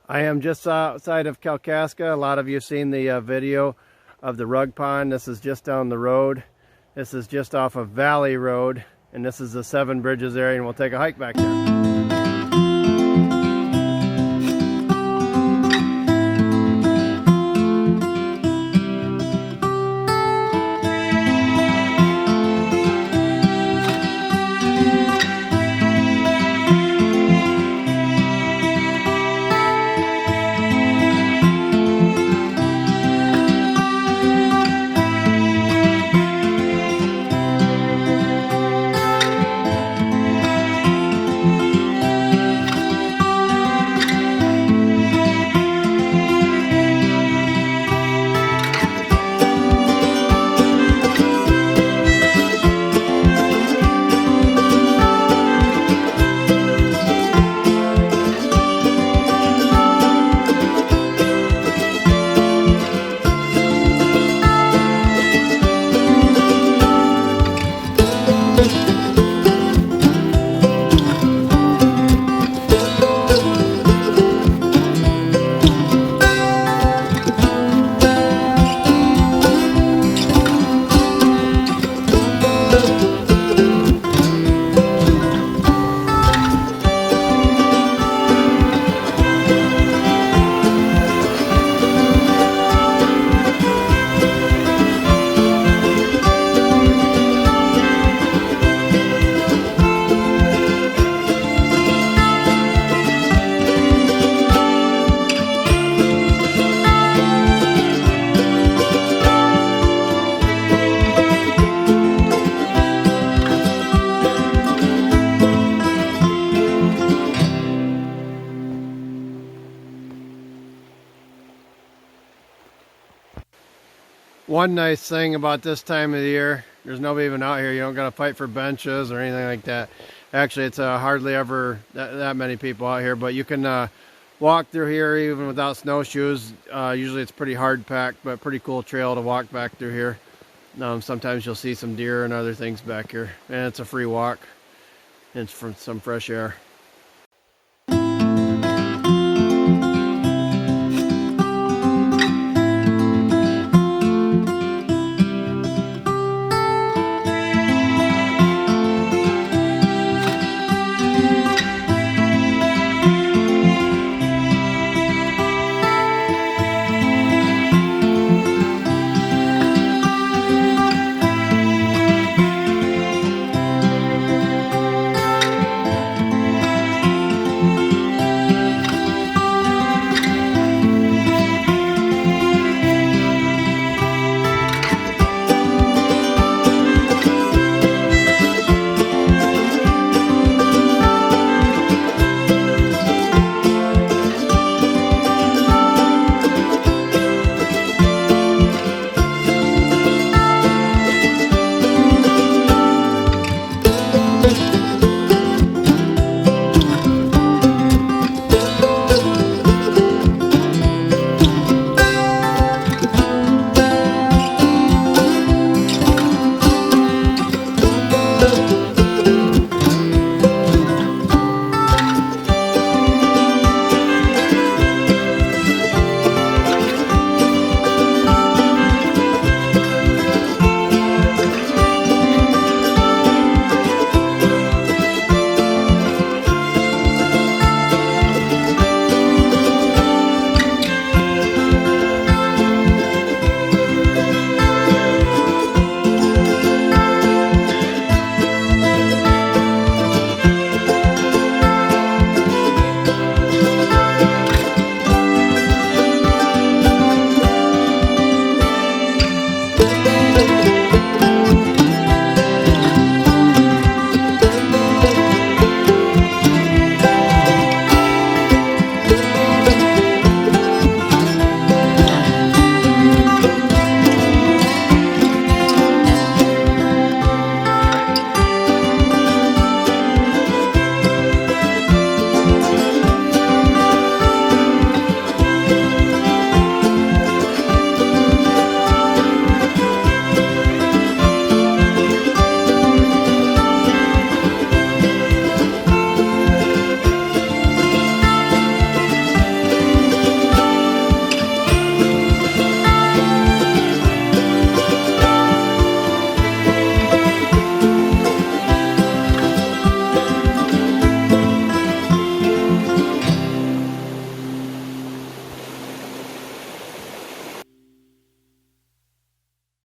I am just outside of Kalkaska. A lot of you have seen the video of the rugg pond. This is just down the road. This is just off of Valley Road, and this is the Seven Bridges area, and we'll take a hike back there. One nice thing about this time of the year, there's nobody even out here. You don't got to fight for benches or anything like that. Actually, it's hardly ever that many people out here, but you can walk through here even without snowshoes. Usually it's pretty hard packed, but pretty cool trail to walk back through here. Sometimes you'll see some deer and other things back here, and it's a free walk. It's from some fresh air.